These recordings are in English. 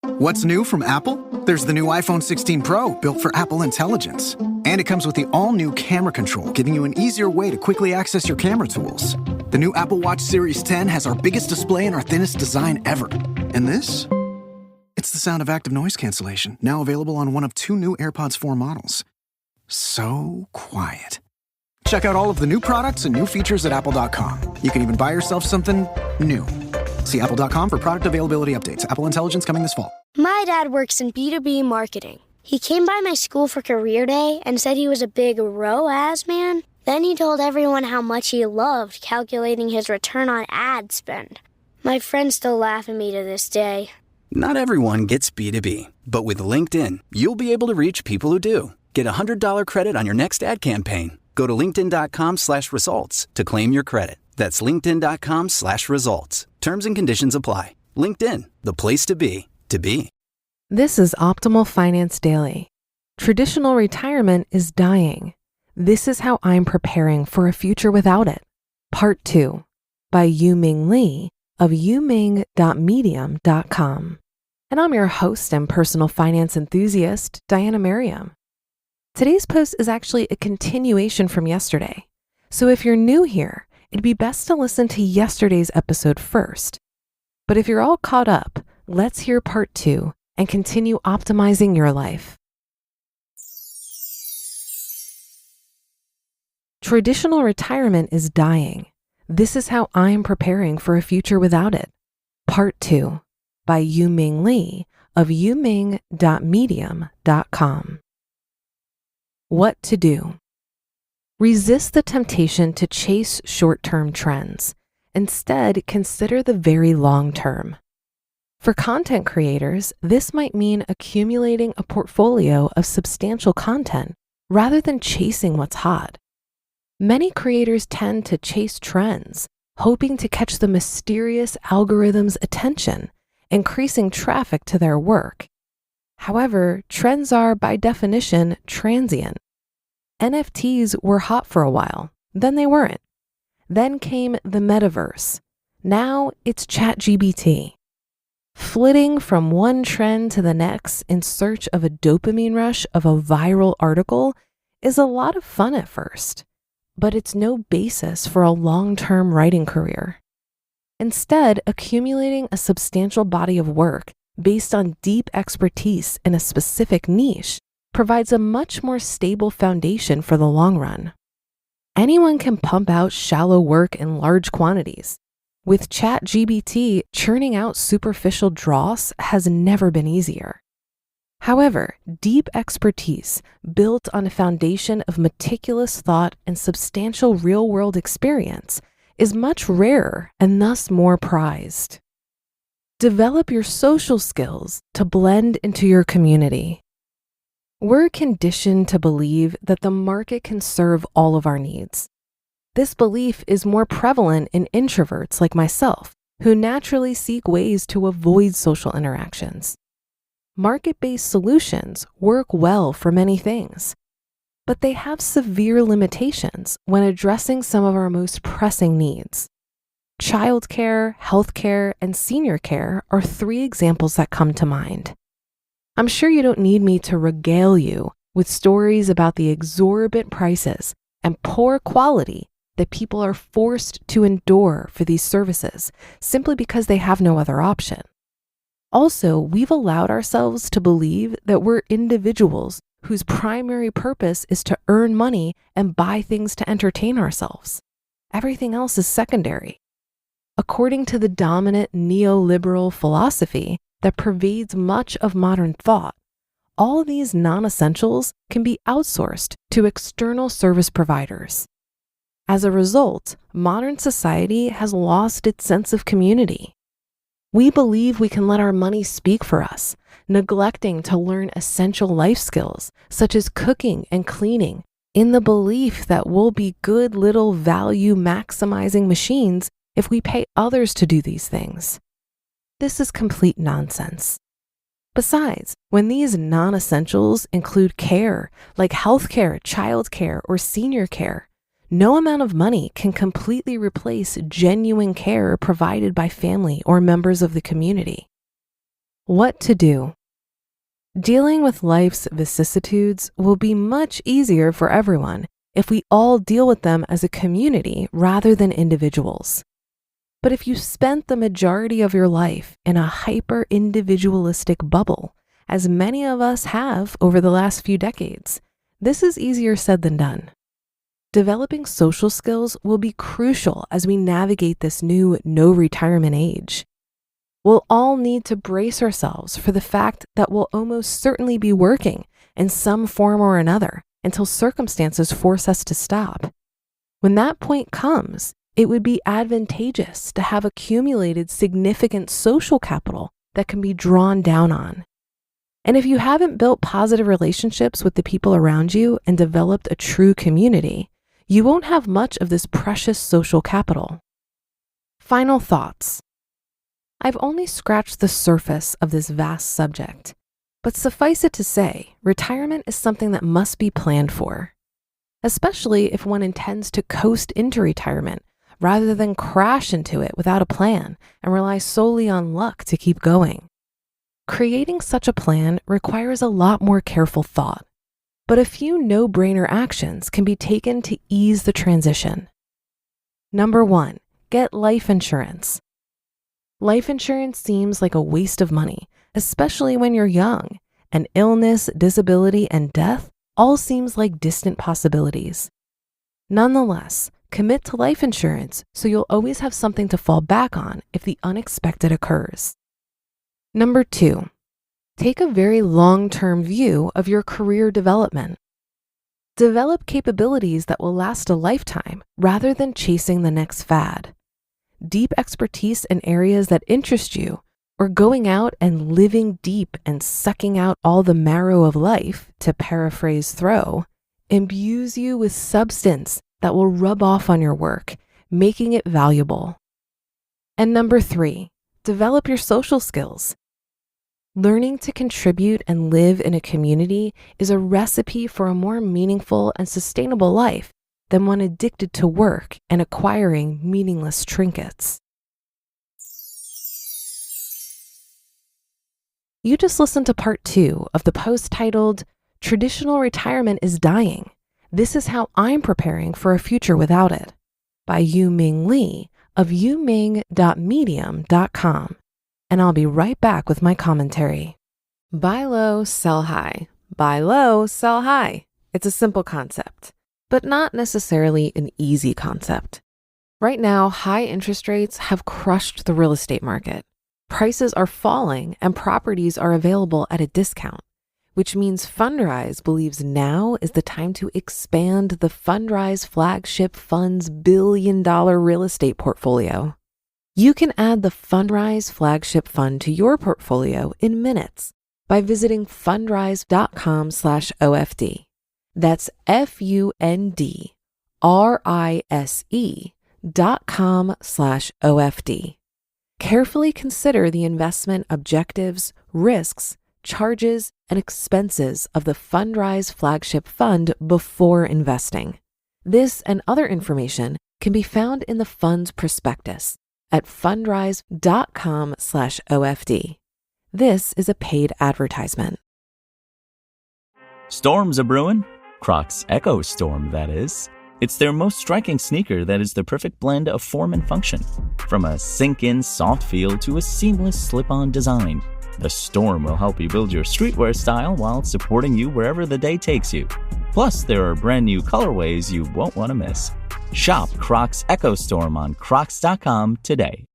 What's new from Apple? There's the new iPhone 16 Pro, built for Apple Intelligence. And it comes with the all-new camera control, giving you an easier way to quickly access your camera tools. The new Apple Watch Series 10 has our biggest display and our thinnest design ever. And this? It's the sound of active noise cancellation, now available on one of 2 new AirPods 4 models. So quiet. Check out all of the new products and new features at apple.com. You can even buy yourself something new. See apple.com for product availability updates. Apple Intelligence coming this fall. My dad works in B2B marketing. He came by my school for career day and said he was a big ROAS man. Then he told everyone how much he loved calculating his return on ad spend. My friends still laugh at me to this day. Not everyone gets B2B, but with LinkedIn, you'll be able to reach people who do. Get a $100 credit on your next ad campaign. Go to linkedin.com/results to claim your credit. That's linkedin.com/results. Terms and conditions apply. LinkedIn, the place to be, to be. This is Optimal Finance Daily. Traditional retirement is dying. This is how I'm preparing for a future without it. Part 2 by U-Ming Lee of uming.medium.com. And I'm your host and personal finance enthusiast, Diana Merriam. Today's post is actually a continuation from yesterday. So if you're new here, it'd be best to listen to yesterday's episode first. But if you're all caught up, let's hear part 2 and continue optimizing your life. Traditional retirement is dying. This is how I'm preparing for a future without it. Part 2 by U-Ming Lee of uming.medium.com. What to do. Resist the temptation to chase short-term trends. Instead, consider the very long term. For content creators, this might mean accumulating a portfolio of substantial content rather than chasing what's hot. Many creators tend to chase trends, hoping to catch the mysterious algorithm's attention, increasing traffic to their work. However, trends are, by definition, transient. NFTs were hot for a while, then they weren't. Then came the metaverse. Now it's ChatGPT. Flitting from one trend to the next in search of a dopamine rush of a viral article is a lot of fun at first, but it's no basis for a long-term writing career. Instead, accumulating a substantial body of work based on deep expertise in a specific niche provides a much more stable foundation for the long run. Anyone can pump out shallow work in large quantities. With ChatGPT, churning out superficial dross has never been easier. However, deep expertise built on a foundation of meticulous thought and substantial real-world experience is much rarer and thus more prized. Develop your social skills to blend into your community. We're conditioned to believe that the market can serve all of our needs. This belief is more prevalent in introverts like myself, who naturally seek ways to avoid social interactions. Market-based solutions work well for many things, but they have severe limitations when addressing some of our most pressing needs. Childcare, healthcare, and senior care are 3 examples that come to mind. I'm sure you don't need me to regale you with stories about the exorbitant prices and poor quality that people are forced to endure for these services simply because they have no other option. Also, we've allowed ourselves to believe that we're individuals whose primary purpose is to earn money and buy things to entertain ourselves. Everything else is secondary. According to the dominant neoliberal philosophy that pervades much of modern thought, all these non-essentials can be outsourced to external service providers. As a result, modern society has lost its sense of community. We believe we can let our money speak for us, neglecting to learn essential life skills such as cooking and cleaning, in the belief that we'll be good little value maximizing machines if we pay others to do these things. This is complete nonsense. Besides, when these non-essentials include care, like healthcare, childcare, or senior care, no amount of money can completely replace genuine care provided by family or members of the community. What to do? Dealing with life's vicissitudes will be much easier for everyone if we all deal with them as a community rather than individuals. But if you spent the majority of your life in a hyper-individualistic bubble, as many of us have over the last few decades, this is easier said than done. Developing social skills will be crucial as we navigate this new no-retirement age. We'll all need to brace ourselves for the fact that we'll almost certainly be working in some form or another until circumstances force us to stop. When that point comes, it would be advantageous to have accumulated significant social capital that can be drawn down on. And if you haven't built positive relationships with the people around you and developed a true community, you won't have much of this precious social capital. Final thoughts. I've only scratched the surface of this vast subject, but suffice it to say, retirement is something that must be planned for, especially if one intends to coast into retirement rather than crash into it without a plan and rely solely on luck to keep going. Creating such a plan requires a lot more careful thought, but a few no-brainer actions can be taken to ease the transition. Number 1, get life insurance. Life insurance seems like a waste of money, especially when you're young, and illness, disability, and death all seems like distant possibilities. Nonetheless, commit to life insurance so you'll always have something to fall back on if the unexpected occurs. Number 2, take a very long-term view of your career development. Develop capabilities that will last a lifetime rather than chasing the next fad. Deep expertise in areas that interest you, or going out and living deep and sucking out all the marrow of life, to paraphrase Thoreau, imbues you with substance that will rub off on your work, making it valuable. And number 3, develop your social skills. Learning to contribute and live in a community is a recipe for a more meaningful and sustainable life than one addicted to work and acquiring meaningless trinkets. You just listened to part 2 of the post titled, Traditional Retirement is Dying. This is how I'm preparing for a future without it, by U-Ming Lee of uming.medium.com. And I'll be right back with my commentary. Buy low, sell high. Buy low, sell high. It's a simple concept, but not necessarily an easy concept. Right now, high interest rates have crushed the real estate market. Prices are falling and properties are available at a discount, which means F.I.R.E believes now is the time to expand the F.I.R.E flagship fund's billion-dollar real estate portfolio. You can add the F.I.R.E flagship fund to your portfolio in minutes by visiting fundrise.com/OFD. That's FUNDRISE.com/OFD. Carefully consider the investment objectives, risks, charges, and expenses of the F.I.R.E flagship fund before investing. This and other information can be found in the fund's prospectus at fundrise.com/OFD. This is a paid advertisement. Storms a brewin'? Crocs Echo Storm, that is. It's their most striking sneaker that is the perfect blend of form and function. From a sink-in soft feel to a seamless slip-on design, the Storm will help you build your streetwear style while supporting you wherever the day takes you. Plus, there are brand new colorways you won't want to miss. Shop Crocs Echo Storm on crocs.com today.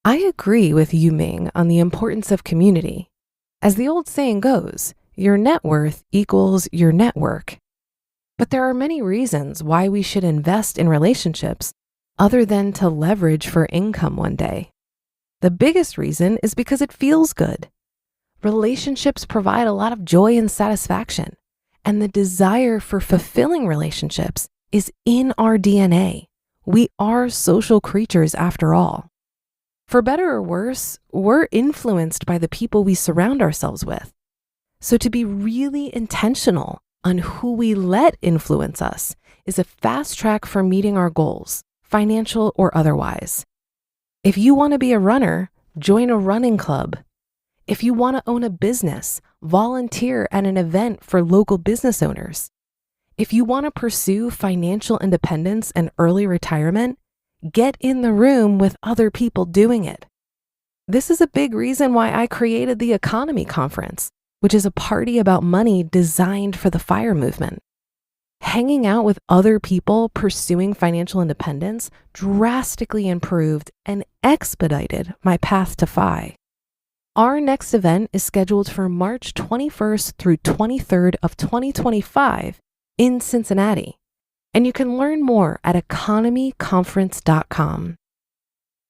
I agree with U-Ming on the importance of community. As the old saying goes, your net worth equals your network. But there are many reasons why we should invest in relationships other than to leverage for income one day. The biggest reason is because it feels good. Relationships provide a lot of joy and satisfaction, and the desire for fulfilling relationships is in our DNA. We are social creatures after all. For better or worse, we're influenced by the people we surround ourselves with. So to be really intentional on who we let influence us is a fast track for meeting our goals, financial or otherwise. If you want to be a runner, join a running club. If you want to own a business, volunteer at an event for local business owners. If you want to pursue financial independence and early retirement, get in the room with other people doing it. This is a big reason why I created the Economy Conference, which is a party about money designed for the FIRE movement. Hanging out with other people pursuing financial independence drastically improved and expedited my path to FI. Our next event is scheduled for March 21st through 23rd of 2025 in Cincinnati, and you can learn more at economyconference.com.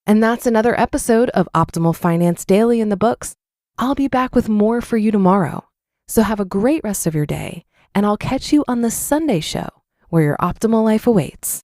And that's another episode of Optimal Finance Daily in the books. I'll be back with more for you tomorrow. So have a great rest of your day, and I'll catch you on the Sunday show where your optimal life awaits.